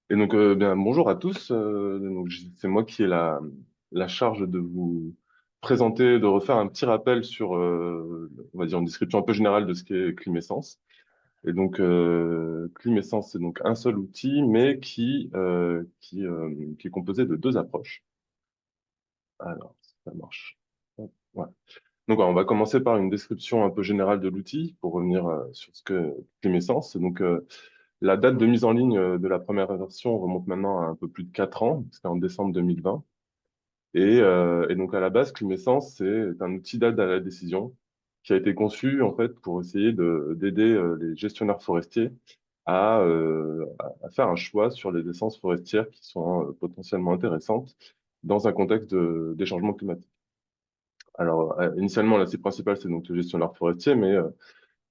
Et donc, bien, bonjour à tous. C'est moi qui ai la charge de vous présenter, de refaire un petit rappel sur, on va dire, une description un peu générale de ce qu'est Climessence. Et donc, Climessence, c'est donc un seul outil, mais qui est composé de deux approches. Alors, ça marche. Hop, voilà. Donc, on va commencer par une description un peu générale de l'outil pour revenir sur ce que Climessence. Donc, la date de mise en ligne de la première version remonte maintenant à un peu plus de 4 ans, c'était en décembre 2020. Et donc, à la base, Climessence, c'est un outil d'aide à la décision qui a été conçu, en fait, pour essayer d'aider les gestionnaires forestiers à faire un choix sur les essences forestières qui sont potentiellement intéressantes dans un contexte des changements climatiques. Alors, initialement, la cible principale, c'est donc le gestionnaire forestier, mais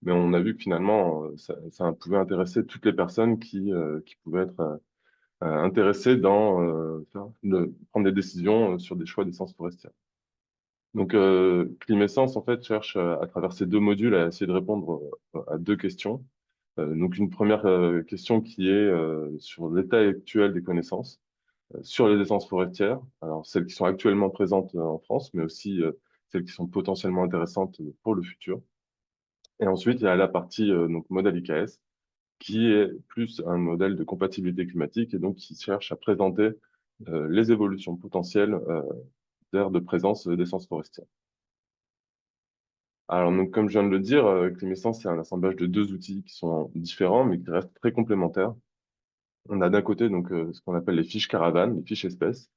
on a vu que finalement, ça pouvait intéresser toutes les personnes qui pouvaient être intéressées prendre des décisions sur des choix d'essence forestière. Donc, Climessence, en fait, cherche à travers ces deux modules à essayer de répondre à deux questions. Donc, une première question qui est sur l'état actuel des connaissances sur les essences forestières, alors celles qui sont actuellement présentes en France, mais aussi celles qui sont potentiellement intéressantes pour le futur. Et ensuite, il y a la partie donc modèle IKS, qui est plus un modèle de compatibilité climatique et donc qui cherche à présenter les évolutions potentielles d'aires de présence d'essences forestières. Alors, donc, comme je viens de le dire, Climessence, c'est un assemblage de deux outils qui sont différents, mais qui restent très complémentaires. On a d'un côté donc ce qu'on appelle les fiches caravanes, les fiches espèces,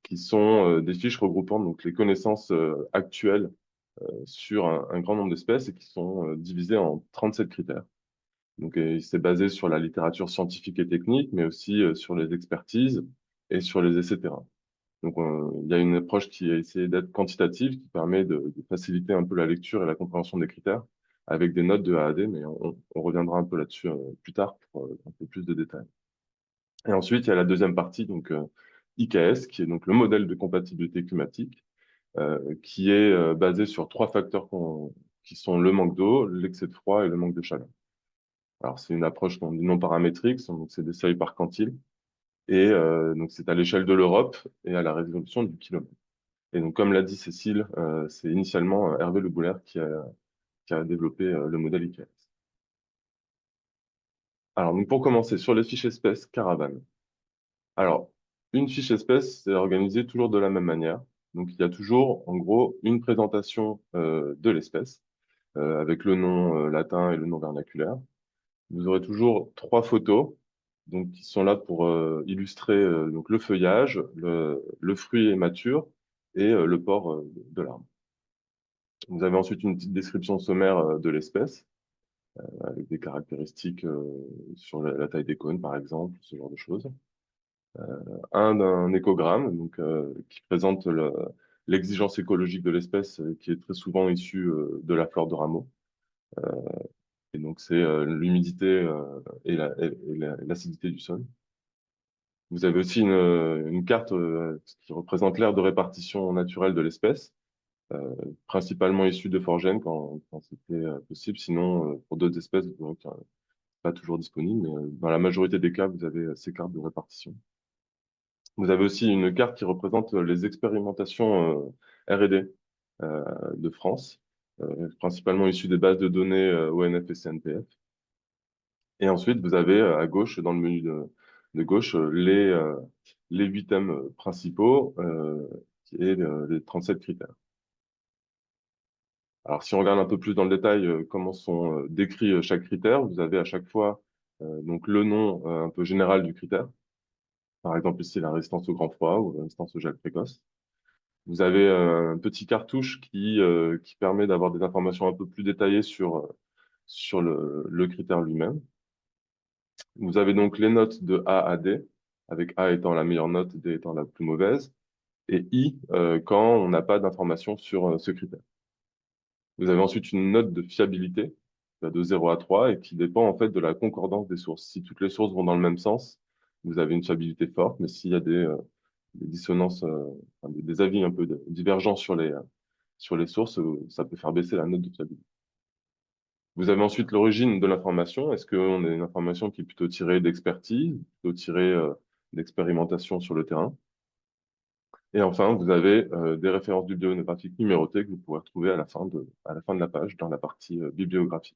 qui sont des fiches regroupant donc les connaissances actuelles sur un grand nombre d'espèces et qui sont divisées en 37 critères. Donc, c'est basé sur la littérature scientifique et technique, mais aussi sur les expertises et sur les essais terrain. Donc, il y a une approche qui a essayé d'être quantitative, qui permet de faciliter un peu la lecture et la compréhension des critères avec des notes de A à D, mais on reviendra un peu là-dessus plus tard pour un peu plus de détails. Et ensuite, il y a la deuxième partie, donc IKS, qui est donc le modèle de compatibilité climatique, qui est basé sur trois facteurs qui sont le manque d'eau, l'excès de froid et le manque de chaleur. Alors, c'est une approche qu'on dit non paramétrique, donc c'est des seuils par quantile, et donc c'est à l'échelle de l'Europe et à la résolution du kilomètre. Et donc, comme l'a dit Cécile, c'est initialement Hervé Le Boulaert qui a développé le modèle IKS. Alors, donc pour commencer, sur les fiches espèces caravane. Alors, une fiche espèce, c'est organisé toujours de la même manière. Donc, il y a toujours, en gros, une présentation de l'espèce avec le nom latin et le nom vernaculaire. Vous aurez toujours trois photos, donc qui sont là pour illustrer donc le feuillage, le fruit est mature et le port de l'arbre. Vous avez ensuite une petite description sommaire de l'espèce avec des caractéristiques sur la taille des cônes, par exemple, ce genre de choses. D'un écogramme, donc qui présente l'exigence écologique de l'espèce, qui est très souvent issue de la flore de rameau. Et donc, c'est l'humidité et l'acidité du sol. Vous avez aussi une carte qui représente l'aire de répartition naturelle de l'espèce, principalement issue de Forgène quand c'était possible. Sinon, pour d'autres espèces, donc, pas toujours disponible, mais dans la majorité des cas, vous avez ces cartes de répartition. Vous avez aussi une carte qui représente les expérimentations R&D de France, principalement issues des bases de données ONF et CNPF. Et ensuite, vous avez à gauche, dans le menu de gauche, les 8 thèmes principaux qui est les 37 critères. Alors, si on regarde un peu plus dans le détail comment sont décrits chaque critère, vous avez à chaque fois donc le nom un peu général du critère. Par exemple, ici, la résistance au grand froid ou la résistance au gel précoce. Vous avez un petit cartouche qui permet d'avoir des informations un peu plus détaillées sur le critère lui-même. Vous avez donc les notes de A à D, avec A étant la meilleure note, D étant la plus mauvaise, et I quand on n'a pas d'informations sur ce critère. Vous avez ensuite une note de fiabilité qui va de 0 à 3 et qui dépend en fait de la concordance des sources. Si toutes les sources vont dans le même sens, vous avez une fiabilité forte, mais s'il y a des dissonances, enfin, des avis un peu divergents sur les sources, ça peut faire baisser la note de fiabilité. Vous avez ensuite l'origine de l'information. Est-ce qu'on a une information qui est plutôt tirée d'expertise, plutôt tirée d'expérimentation sur le terrain? Et enfin, vous avez des références bibliographiques numérotées que vous pouvez retrouver à la fin de la page, dans la partie bibliographie.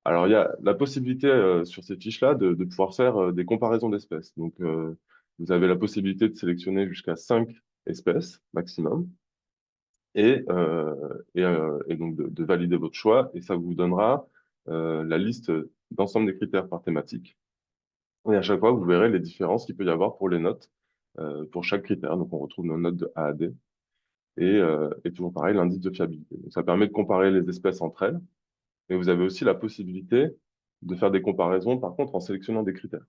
Alors, il y a la possibilité sur ces fiches-là de pouvoir faire des comparaisons d'espèces. Donc, vous avez la possibilité de sélectionner jusqu'à 5 espèces maximum et donc de valider votre choix. Et ça vous donnera la liste d'ensemble des critères par thématique. Et à chaque fois, vous verrez les différences qu'il peut y avoir pour les notes pour chaque critère. Donc, on retrouve nos notes de A à D. Et toujours pareil, l'indice de fiabilité. Donc, ça permet de comparer les espèces entre elles. Et vous avez aussi la possibilité de faire des comparaisons, par contre, en sélectionnant des critères.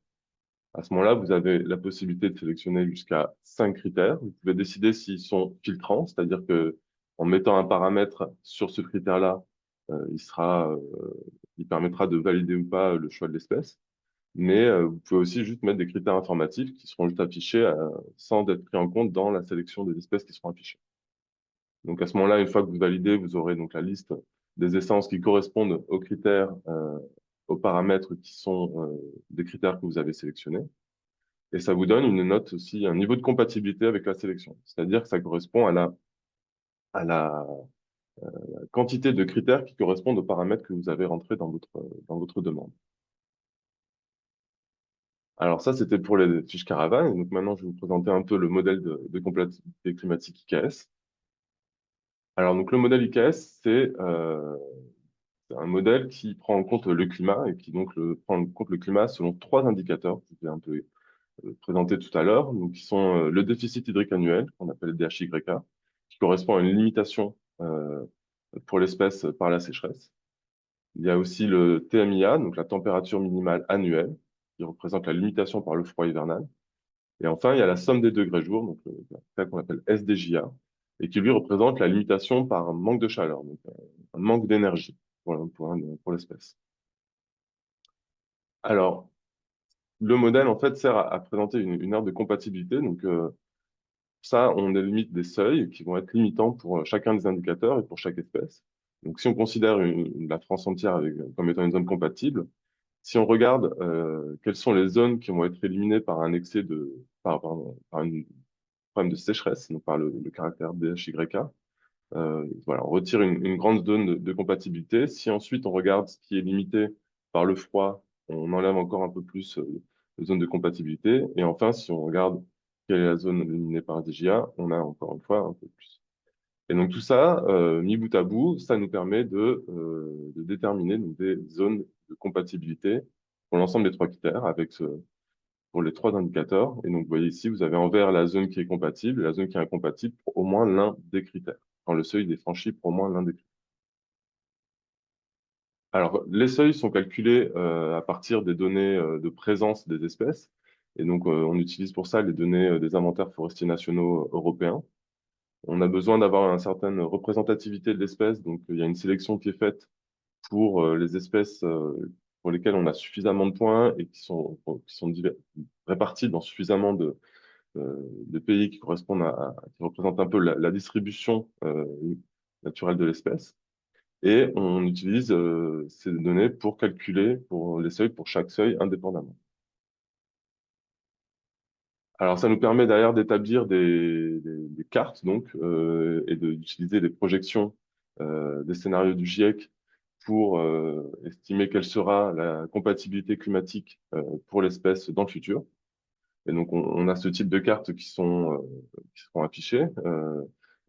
À ce moment-là, vous avez la possibilité de sélectionner jusqu'à 5 critères. Vous pouvez décider s'ils sont filtrants, c'est-à-dire que en mettant un paramètre sur ce critère-là, il sera, il permettra de valider ou pas le choix de l'espèce. Mais vous pouvez aussi juste mettre des critères informatifs qui seront juste affichés sans être pris en compte dans la sélection des espèces qui seront affichées. Donc à ce moment-là, une fois que vous validez, vous aurez donc la liste des essences qui correspondent aux critères, aux paramètres qui sont des critères que vous avez sélectionnés. Et ça vous donne une note aussi, un niveau de compatibilité avec la sélection. C'est-à-dire que ça correspond à la quantité de critères qui correspondent aux paramètres que vous avez rentrés dans votre demande. Alors ça, c'était pour les fiches caravanes. Donc maintenant, je vais vous présenter un peu le modèle de compatibilité climatique IKS. Alors donc le modèle IKS, c'est un modèle qui prend en compte le climat et qui donc prend en compte le climat selon 3 indicateurs que je vais un peu présenter tout à l'heure, donc qui sont le déficit hydrique annuel, qu'on appelle DHYK, qui correspond à une limitation pour l'espèce par la sécheresse. Il y a aussi le TMIA, donc la température minimale annuelle, qui représente la limitation par le froid hivernal. Et enfin, il y a la somme des degrés jours, donc ça qu'on appelle SDJA, et qui lui représente la limitation par un manque de chaleur, donc un manque d'énergie pour l'espèce. Alors, le modèle, en fait, sert à présenter une aire de compatibilité. Donc, ça, on délimite des seuils qui vont être limitants pour chacun des indicateurs et pour chaque espèce. Donc, si on considère la France entière comme étant une zone compatible, si on regarde quelles sont les zones qui vont être éliminées par un excès par un problème de sécheresse, donc par le caractère DHYK, voilà, on retire une grande zone de compatibilité. Si ensuite on regarde ce qui est limité par le froid, on enlève encore un peu plus de zone de compatibilité. Et enfin, si on regarde quelle est la zone éliminée par DJA, on a encore une fois un peu plus. Et donc tout ça, mis bout à bout, ça nous permet de déterminer donc, des zones de compatibilité pour l'ensemble des 3 critères pour les 3 indicateurs. Et donc, vous voyez ici, vous avez en vert la zone qui est compatible et la zone qui est incompatible pour au moins l'un des critères, quand le seuil est franchi pour au moins l'un des critères. Alors, les seuils sont calculés à partir des données de présence des espèces. Et donc, on utilise pour ça les données des inventaires forestiers nationaux européens. On a besoin d'avoir une certaine représentativité de l'espèce. Donc, il y a une sélection qui est faite pour les espèces pour lesquelles on a suffisamment de points et qui sont répartis dans suffisamment de pays qui correspondent qui représentent un peu la distribution naturelle de l'espèce. Et on utilise ces données pour calculer pour les seuils, pour chaque seuil indépendamment. Alors, ça nous permet derrière d'établir des cartes, donc, et d'utiliser les projections des scénarios du GIEC pour estimer quelle sera la compatibilité climatique pour l'espèce dans le futur. Et donc, on a ce type de cartes qui seront affichées.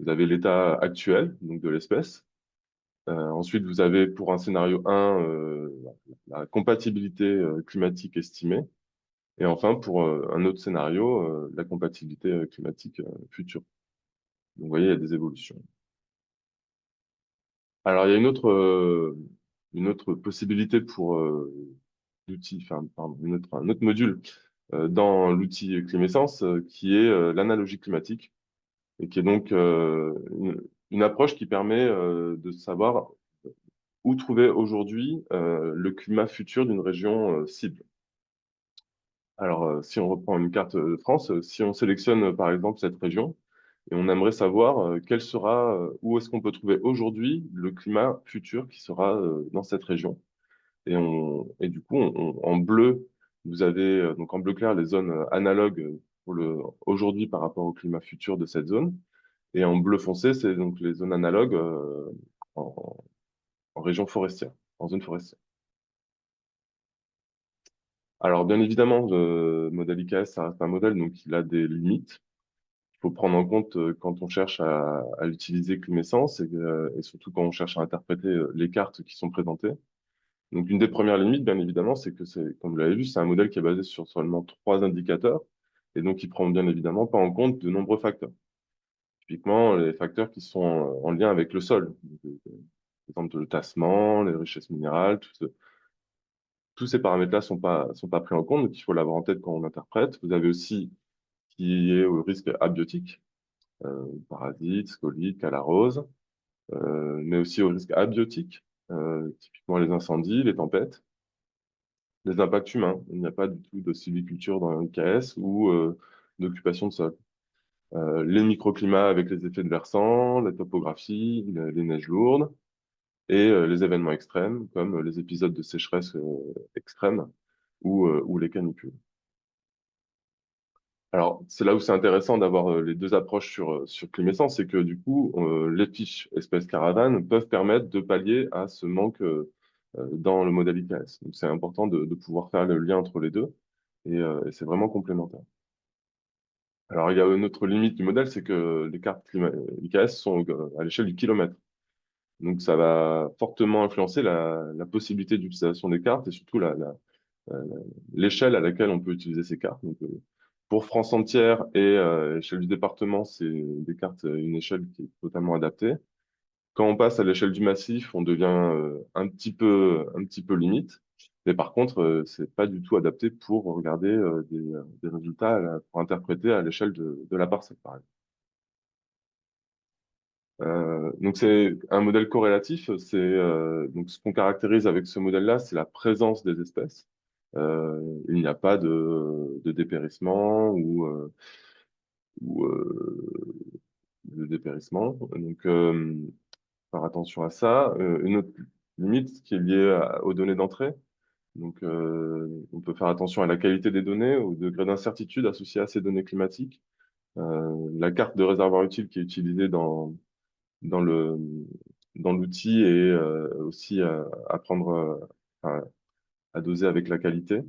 Vous avez l'état actuel donc de l'espèce. Ensuite, vous avez pour un scénario 1 la compatibilité climatique estimée. Et enfin, pour un autre scénario, la compatibilité climatique future. Donc, vous voyez, il y a des évolutions. Alors, il y a une autre possibilité pour l'outil, enfin, pardon, un autre module dans l'outil Climessence qui est l'analogie climatique et qui est donc une approche qui permet de savoir où trouver aujourd'hui le climat futur d'une région cible. Alors, si on reprend une carte de France, si on sélectionne par exemple cette région, Et on aimerait savoir quel sera, où est-ce qu'on peut trouver aujourd'hui le climat futur qui sera dans cette région. Et du coup, en bleu, vous avez donc en bleu clair les zones analogues pour aujourd'hui par rapport au climat futur de cette zone. Et en bleu foncé, c'est donc les zones analogues en, en région forestière, en zone forestière. Alors, bien évidemment, le modèle IKS, ça reste un modèle, donc il a des limites. Il faut prendre en compte quand on cherche à utiliser Climessence et surtout quand on cherche à interpréter les cartes qui sont présentées. Donc, une des premières limites, bien évidemment, c'est que c'est, comme vous l'avez vu, c'est un modèle qui est basé sur seulement 3 indicateurs et donc il prend bien évidemment pas en compte de nombreux facteurs. Typiquement, les facteurs qui sont en lien avec le sol. Donc, par exemple, le tassement, les richesses minérales, tous ces paramètres-là sont pas pris en compte, donc il faut l'avoir en tête quand on interprète. Vous avez aussi qui est au risque abiotique, parasites, scolytes, calarose, mais aussi au risque abiotique, typiquement les incendies, les tempêtes, les impacts humains. Il n'y a pas du tout de sylviculture dans un IKS ou d'occupation de sol. Les microclimats avec les effets de versant, la topographie, les neiges lourdes et les événements extrêmes comme les épisodes de sécheresse extrême ou les canicules. Alors, c'est là où c'est intéressant d'avoir les deux approches sur Climessence, c'est que du coup, les fiches espèces caravane peuvent permettre de pallier à ce manque dans le modèle IKS. Donc, c'est important de pouvoir faire le lien entre les deux et c'est vraiment complémentaire. Alors, il y a une autre limite du modèle, c'est que les cartes IKS sont à l'échelle du kilomètre. Donc, ça va fortement influencer la possibilité d'utilisation des cartes et surtout euh, l'échelle à laquelle on peut utiliser ces cartes. Donc, pour France entière et échelle du département, c'est des cartes, une échelle qui est totalement adaptée. Quand on passe à l'échelle du massif, on devient un petit peu limite. Mais par contre, c'est pas du tout adapté pour regarder des résultats, pour interpréter à l'échelle de la parcelle, par exemple. Donc c'est un modèle corrélatif. C'est donc ce qu'on caractérise avec ce modèle-là, c'est la présence des espèces. Il n'y a pas de dépérissement ou de dépérissement. Donc faire attention à ça. Une autre limite qui est liée aux données d'entrée. Donc on peut faire attention à la qualité des données, au degré d'incertitude associé à ces données climatiques. La carte de réservoir utile qui est utilisée dans le dans l'outil et aussi à prendre à doser avec la qualité.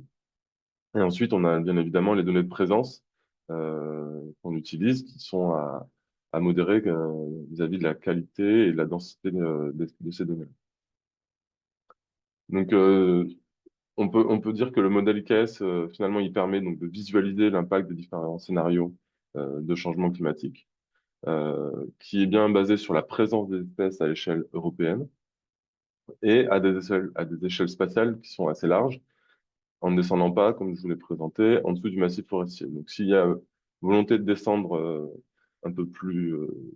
Et ensuite, on a bien évidemment les données de présence qu'on utilise qui sont à modérer vis-à-vis de la qualité et de la densité de ces données. Donc, on peut dire que le modèle IKS, finalement, il permet donc de visualiser l'impact des différents scénarios de changement climatique, qui est bien basé sur la présence des espèces à l'échelle européenne et à des échelles spatiales qui sont assez larges, en ne descendant pas, comme je vous l'ai présenté, en dessous du massif forestier. Donc, s'il y a volonté de descendre un peu plus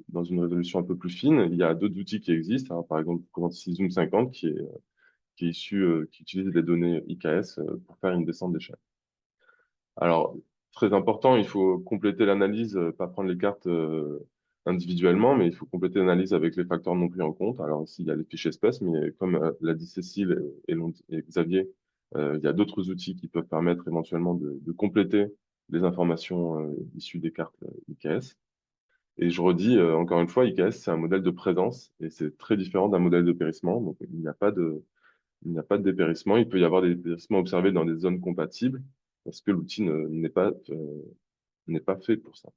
dans une résolution un peu plus fine, il y a d'autres outils qui existent. Alors, par exemple, je présente ici Zoom 50 qui est issu, qui utilise les données IKS pour faire une descente d'échelle. Alors, très important, il faut compléter l'analyse, pas prendre les cartes individuellement, mais il faut compléter l'analyse avec les facteurs non pris en compte. Alors ici, il y a les fiches espèces, mais comme l'a dit Cécile et Xavier, il y a d'autres outils qui peuvent permettre éventuellement de compléter les informations issues des cartes IKS. Et je redis encore une fois, IKS, c'est un modèle de présence et c'est très différent d'un modèle de périssement. Donc, il n'y a pas de dépérissement. Il peut y avoir des dépérissements observés dans des zones compatibles parce que l'outil n'est pas fait pour ça.